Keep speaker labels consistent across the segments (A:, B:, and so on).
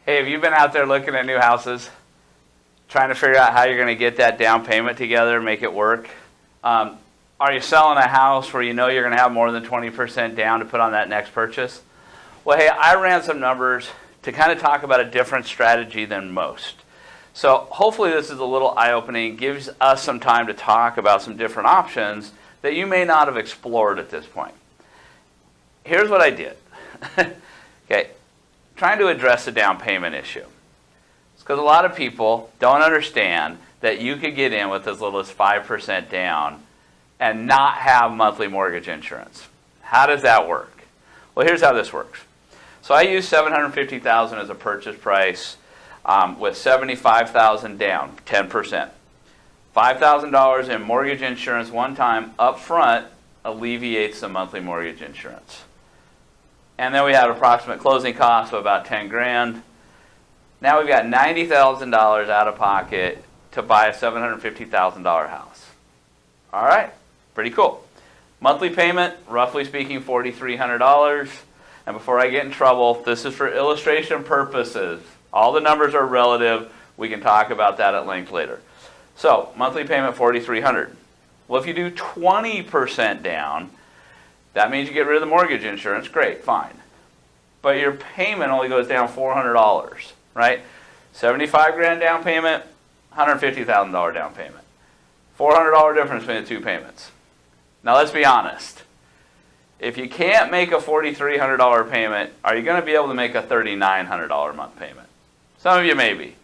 A: Hey, have you been out there looking at new houses, trying to figure out how you're going to get that down payment together, make it work? Are you selling a house where you know you're going to have more than 20% down to put on that next purchase? Well, hey, I ran some numbers to kind of talk about a different strategy than most. So hopefully this is a little eye-opening, gives us some time to talk about some different options that you may not have explored at this point. Here's what I did. Okay, trying to address the down payment issue. It's because a lot of people don't understand that you could get in with as little as 5% down and not have monthly mortgage insurance. How does that work? Well, here's how this works. So I use $750,000 as a purchase price with $75,000 down, 10%. $5,000 in mortgage insurance one time up front alleviates the monthly mortgage insurance. And then we have approximate closing costs of about 10 grand. Now we've got $90,000 out of pocket to buy a $750,000 house. All right, pretty cool. Monthly payment, roughly speaking, $4,300. And before I get in trouble, this is for illustration purposes. All the numbers are relative. We can talk about that at length later. So, monthly payment, $4,300. Well, if you do 20% down, that means you get rid of the mortgage insurance. Great, fine. But your payment only goes down $400, right? 75 grand down payment, $150,000 down payment. $400 difference between the two payments. Now let's be honest. If you can't make a $4,300 payment, are you going to be able to make a $3,900 a month payment? Some of you may be.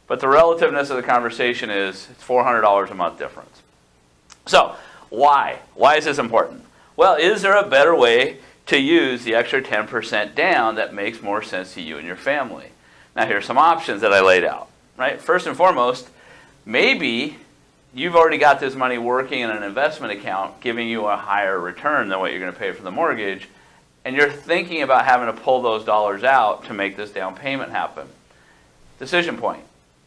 A: But the relativeness of the conversation is it's $400 a month difference. So, why? Why is this important? Well, is there a better way to use the extra 10% down that makes more sense to you and your family? Now, here's some options that I laid out. Right? First and foremost, maybe you've already got this money working in an investment account, giving you a higher return than what you're going to pay for the mortgage, and you're thinking about having to pull those dollars out to make this down payment happen. Decision point,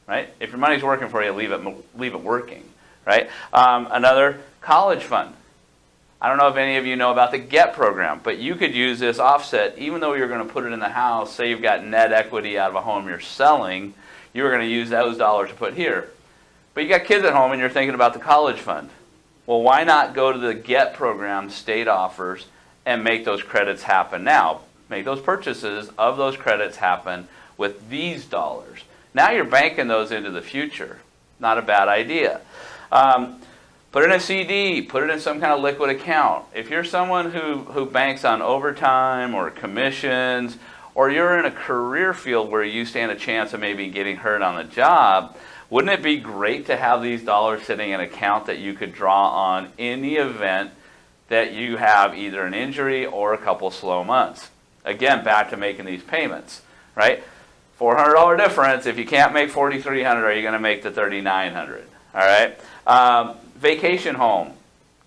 A: right? If your money's working for you, leave it working, right? Another, college fund. I don't know if any of you know about the GET program, but you could use this offset, even though you're going to put it in the house. Say you've got net equity out of a home you're selling, you're going to use those dollars to put here. But you got kids at home and you're thinking about the college fund. Well, why not go to the GET program state offers and make those credits happen now? Make those purchases of those credits happen with these dollars. Now you're banking those into the future. Not a bad idea. Put it in a CD, put it in some kind of liquid account. If you're someone who banks on overtime or commissions, or you're in a career field where you stand a chance of maybe getting hurt on the job, wouldn't it be great to have these dollars sitting in an account that you could draw on in the event that you have either an injury or a couple slow months? Again, back to making these payments, right? $400 difference. If you can't make $4,300, are you going to make the $3,900? All right. Vacation home,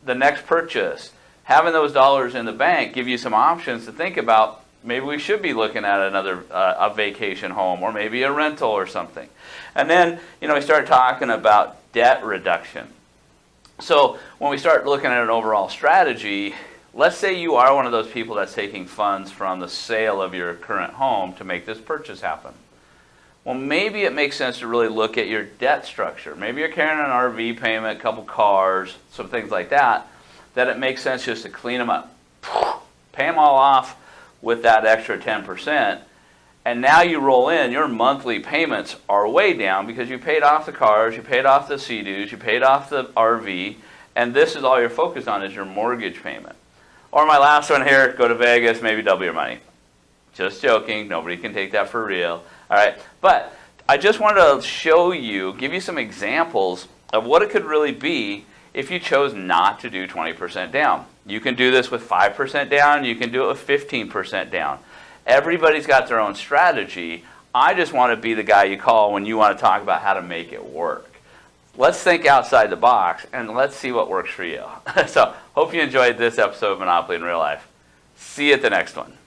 A: the next purchase, having those dollars in the bank give you some options to think about. Maybe we should be looking at another a vacation home or maybe a rental or something. And then, we start talking about debt reduction. So when we start looking at an overall strategy, let's say you are one of those people that's taking funds from the sale of your current home to make this purchase happen. Well, maybe it makes sense to really look at your debt structure. Maybe you're carrying an RV payment, a couple cars, some things like that it makes sense just to clean them up. Pay them all off with that extra 10%. And now you roll in, your monthly payments are way down because you paid off the cars, you paid off the Sea-Doos, you paid off the RV, and this is all you're focused on is your mortgage payment. Or my last one here, go to Vegas, maybe double your money. Just joking, nobody can take that for real. All right, but I just wanted to show you, give you some examples of what it could really be if you chose not to do 20% down. You can do this with 5% down, you can do it with 15% down. Everybody's got their own strategy. I just want to be the guy you call when you want to talk about how to make it work. Let's think outside the box and let's see what works for you. So, hope you enjoyed this episode of Monopoly in Real Life. See you at the next one.